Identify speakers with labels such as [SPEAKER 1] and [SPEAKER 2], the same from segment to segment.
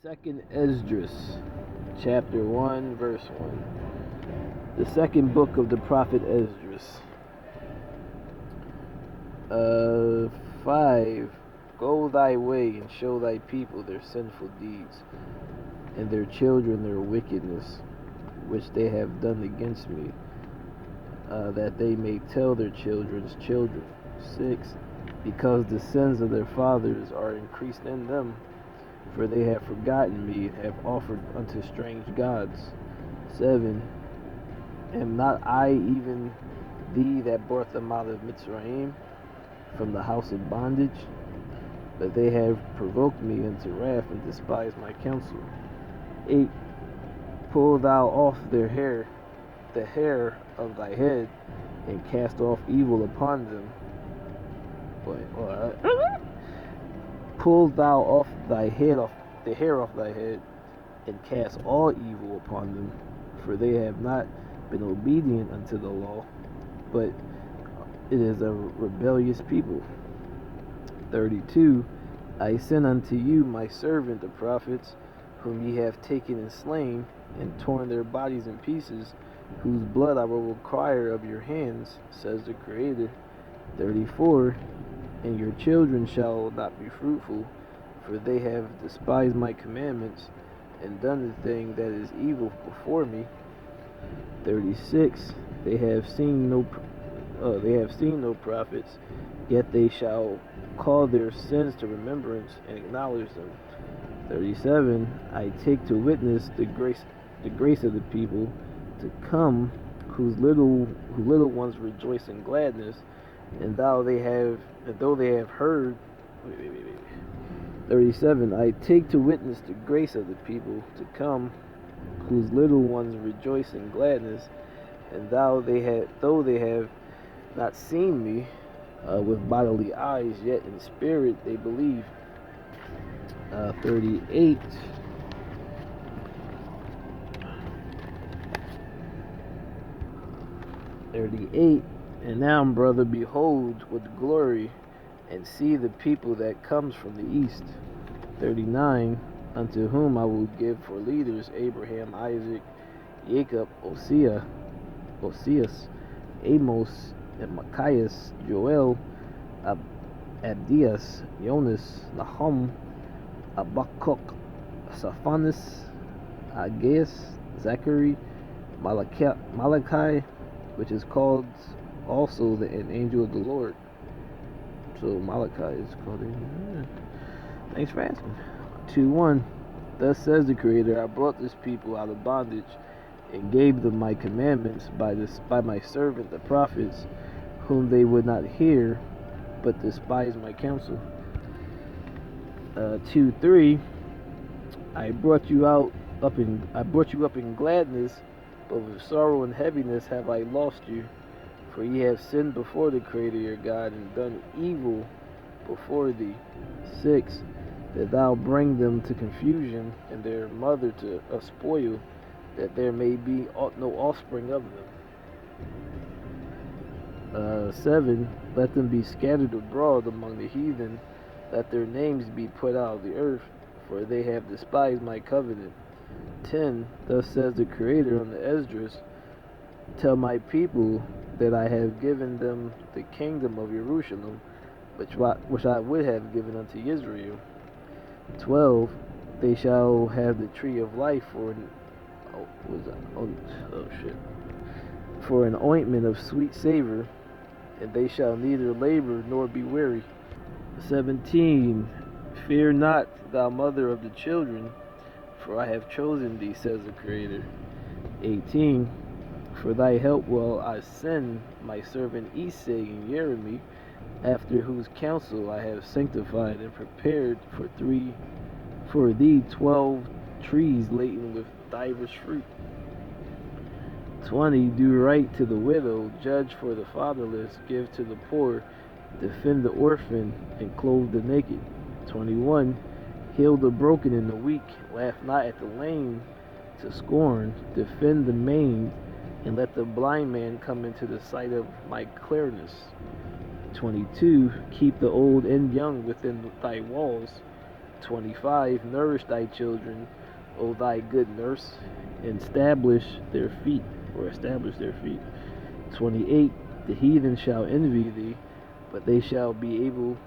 [SPEAKER 1] Second Esdras, chapter 1, verse 1. The second book of the prophet Esdras. 5. Go thy way and show thy people their sinful deeds, and their children their wickedness, which they have done against me, that they may tell their children's children. 6. Because the sins of their fathers are increased in them, for they have forgotten me and have offered unto strange gods. 7. Am not I even thee that brought them out of Mitzrayim, from the house of bondage? But they have provoked me into wrath and despised my counsel. 8. Pull thou off the hair of thy head, and cast off evil upon them. Pull thou off the hair off thy head, and cast all evil upon them, for they have not been obedient unto the law, but it is a rebellious people. 32. I send unto you my servant the prophets, whom ye have taken and slain, and torn their bodies in pieces, whose blood I will require of your hands, says the Creator. 34. And your children shall not be fruitful, for they have despised my commandments, and done the thing that is evil before me. 36. They have seen no prophets, yet they shall call their sins to remembrance and acknowledge them. 37. I take to witness the grace of the people to come, whose little ones rejoice in gladness, and though they have heard. 37. I take to witness the grace of the people to come, whose little ones rejoice in gladness, and though they have not seen me with bodily eyes, yet in spirit they believe. 38. And now, brother, behold with glory, and see the people that comes from the east. 39. Unto whom I will give for leaders Abraham, Isaac, Jacob, Oseas, Amos, and Machias, Joel, Abdias, Jonas, Nahum, Habakkuk, Saphanis, Aggeus, Zachary, Malachi, which is called also an angel of the Lord. So Malachi is called an. Thanks for asking. 2:1. Thus says the Creator, I brought this people out of bondage, and gave them my commandments by my servant the prophets, whom they would not hear, but despised my counsel. 2:3. I brought you up in gladness, but with sorrow and heaviness have I lost you. For ye have sinned before the Creator your God, and done evil before thee. 6. That thou bring them to confusion, and their mother to a spoil, that there may be no offspring of them. 7. Let them be scattered abroad among the heathen, let their names be put out of the earth, for they have despised my covenant. 10. Thus says the Creator unto Esdras, tell my people that I have given them the kingdom of Jerusalem, which I would have given unto Israel. 12. They shall have the tree of life for an ointment of sweet savor, and they shall neither labor nor be weary. 17. Fear not, thou mother of the children, for I have chosen thee, says the Creator. 18. For thy help will I send my servant Esai and Jeremy, after whose counsel I have sanctified and prepared for thee 12 trees laden with divers fruit. 20. Do right to the widow, judge for the fatherless, give to the poor, defend the orphan, and clothe the naked. 21. Heal the broken and the weak, laugh not at the lame to scorn, defend the maimed, and let the blind man come into the sight of my clearness. 22. Keep the old and young within thy walls, 25. Nourish thy children, O thy good nurse, and establish their feet, 28. The heathen shall envy thee, but they shall be able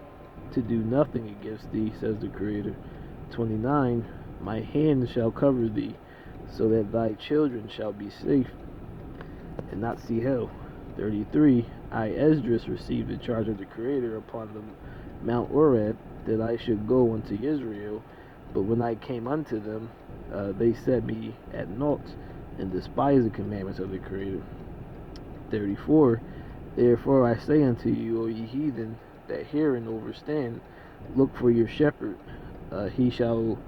[SPEAKER 1] to do nothing against thee, says the Creator. 29. My hand shall cover thee, so that thy children shall be safe and not see hell. 33. I, Esdras, received the charge of the Creator upon the Mount Oreb, that I should go unto Israel. But when I came unto them, they set me at naught, and despised the commandments of the Creator. 34. Therefore I say unto you, O ye heathen, that hear and overstand, look for your shepherd. He shall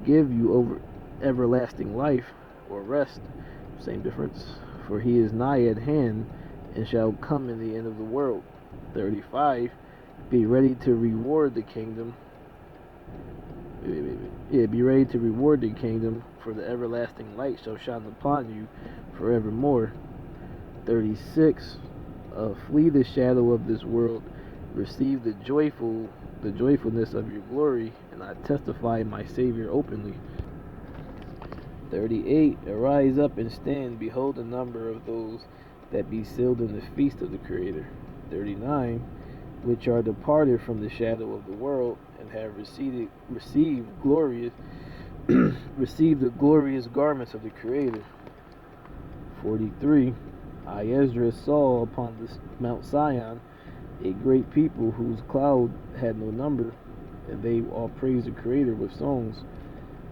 [SPEAKER 1] give you over everlasting life, or rest, same difference, for he is nigh at hand, and shall come in the end of the world. 35. Be ready to reward the kingdom. Be ready to reward the kingdom, for the everlasting light shall shine upon you forevermore. 36. Flee the shadow of this world, receive the joyfulness of your glory, and I testify my Savior openly. 38. Arise up and stand, behold the number of those that be sealed in the feast of the Creator. 39. Which are departed from the shadow of the world, and have received the glorious garments of the Creator. 43. I, Esdras, saw upon this Mount Sion a great people whose cloud had no number, and they all praised the Creator with songs.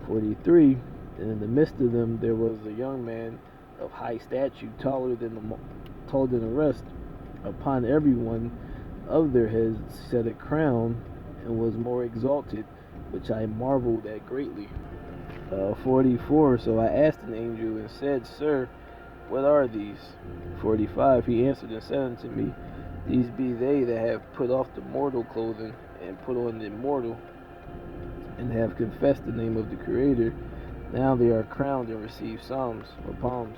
[SPEAKER 1] 43. And in the midst of them there was a young man of high stature, taller than the rest. Upon every one of their heads set a crown, and was more exalted, which I marveled at greatly. 44. So I asked an angel and said, Sir, what are these? 45. He answered and said unto me, These be they that have put off the mortal clothing, and put on the immortal, and have confessed the name of the Creator. Now they are crowned and receive palms.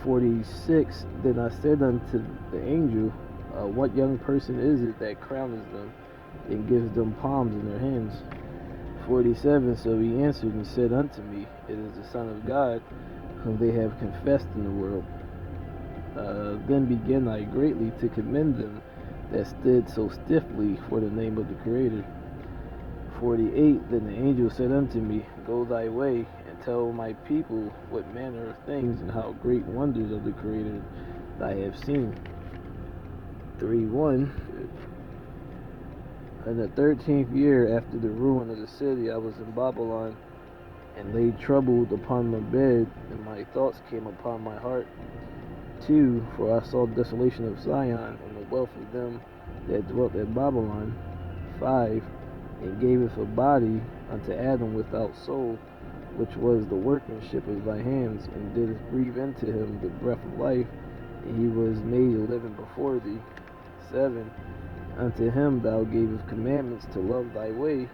[SPEAKER 1] 46. Then I said unto the angel, what young person is it that crowns them, and gives them palms in their hands? 47. So he answered and said unto me, It is the Son of God, whom they have confessed in the world. Then began I greatly to commend them that stood so stiffly for the name of the Creator. 48. Then the angel said unto me, Go thy way, and tell my people what manner of things and how great wonders of the Creator I have seen. 3:1. In the 13th year after the ruin of the city, I was in Babylon, and lay troubled upon my bed, and my thoughts came upon my heart. 2. For I saw the desolation of Zion, and the wealth of them that dwelt at Babylon. 5. And gaveth a body unto Adam without soul, which was the workmanship of thy hands, and didst breathe into him the breath of life, and he was made living before thee. 7. Unto him thou gavest commandments to love thy way,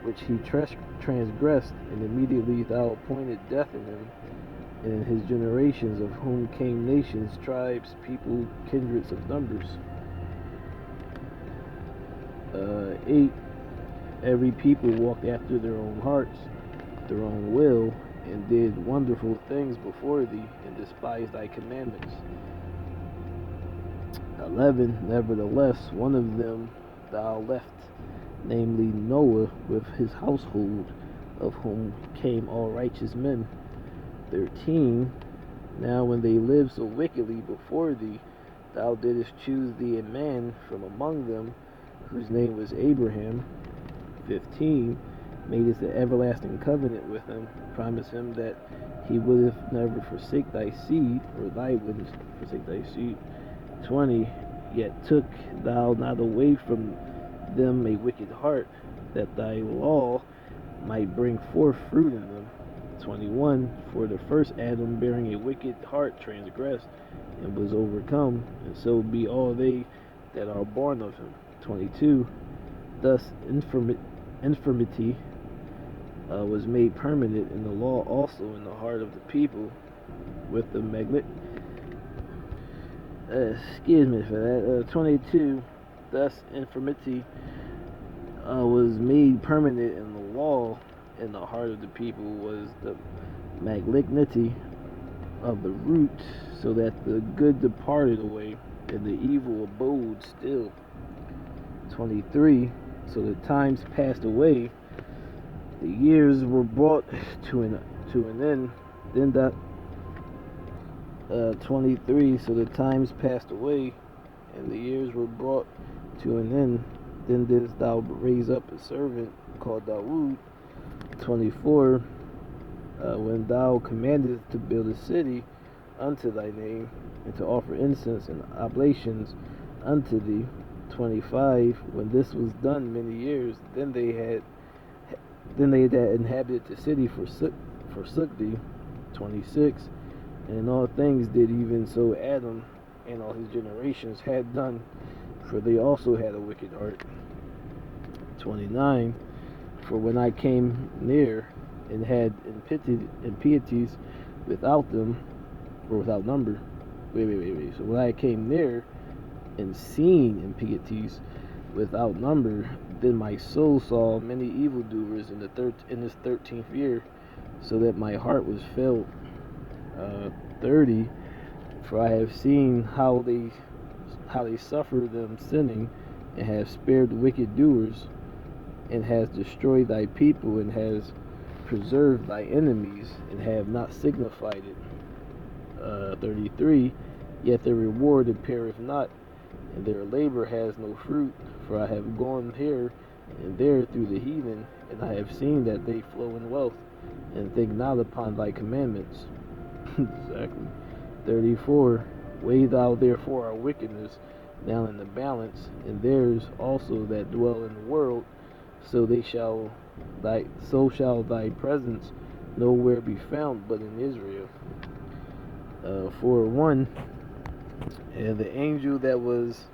[SPEAKER 1] which he transgressed, and immediately thou appointed death in him, and in his generations, of whom came nations, tribes, people, kindreds of numbers. 8. Every people walked after their own hearts, their own will, and did wonderful things before thee, and despised thy commandments. 11. Nevertheless, one of them thou left, namely Noah, with his household, of whom came all righteous men. 13. Now when they lived so wickedly before thee, thou didst choose thee a man from among them, whose name was Abraham. 15. Madest an everlasting covenant with him, promised him that he would never forsake thy seed, or thy wouldn't forsake thy seed. 20. Yet took thou not away from them a wicked heart, that thy law might bring forth fruit in them. 21. For the first Adam, bearing a wicked heart, transgressed, and was overcome, and so be all they that are born of him. 22. Thus infirmity was made permanent in the law, also in the heart of the people, with the excuse me for that. 22. Thus infirmity was made permanent in the law in the heart of the people was the malignity of the root, so that the good departed away and the evil abode still. 23. So the times passed away, the years were brought to an end. Then that 23. So the times passed away, and the years were brought to an end. Then didst thou raise up a servant called Dawood. 24. When thou commandest to build a city unto thy name, and to offer incense and oblations unto thee. 25. When this was done many years, then they that inhabited the city forsook thee. 26. And in all things did even so Adam and all his generations had done, for they also had a wicked heart. 29. For when I came near and had impieties without them, or without number. Wait. So when I came near and seen impieties without number, then my soul saw many evildoers in this 13th year, so that my heart was filled. 30. For I have seen how they suffer them sinning, and have spared wicked doers, and has destroyed thy people, and has preserved thy enemies, and have not signified it. 33. Yet their reward appeareth not, and their labor has no fruit. For I have gone here and there through the heathen, and I have seen that they flow in wealth, and think not upon thy commandments. Exactly. 34. Weigh thou therefore our wickedness now in the balance, and theirs also that dwell in the world, so shall thy presence nowhere be found but in Israel. 4:1. And the angel that was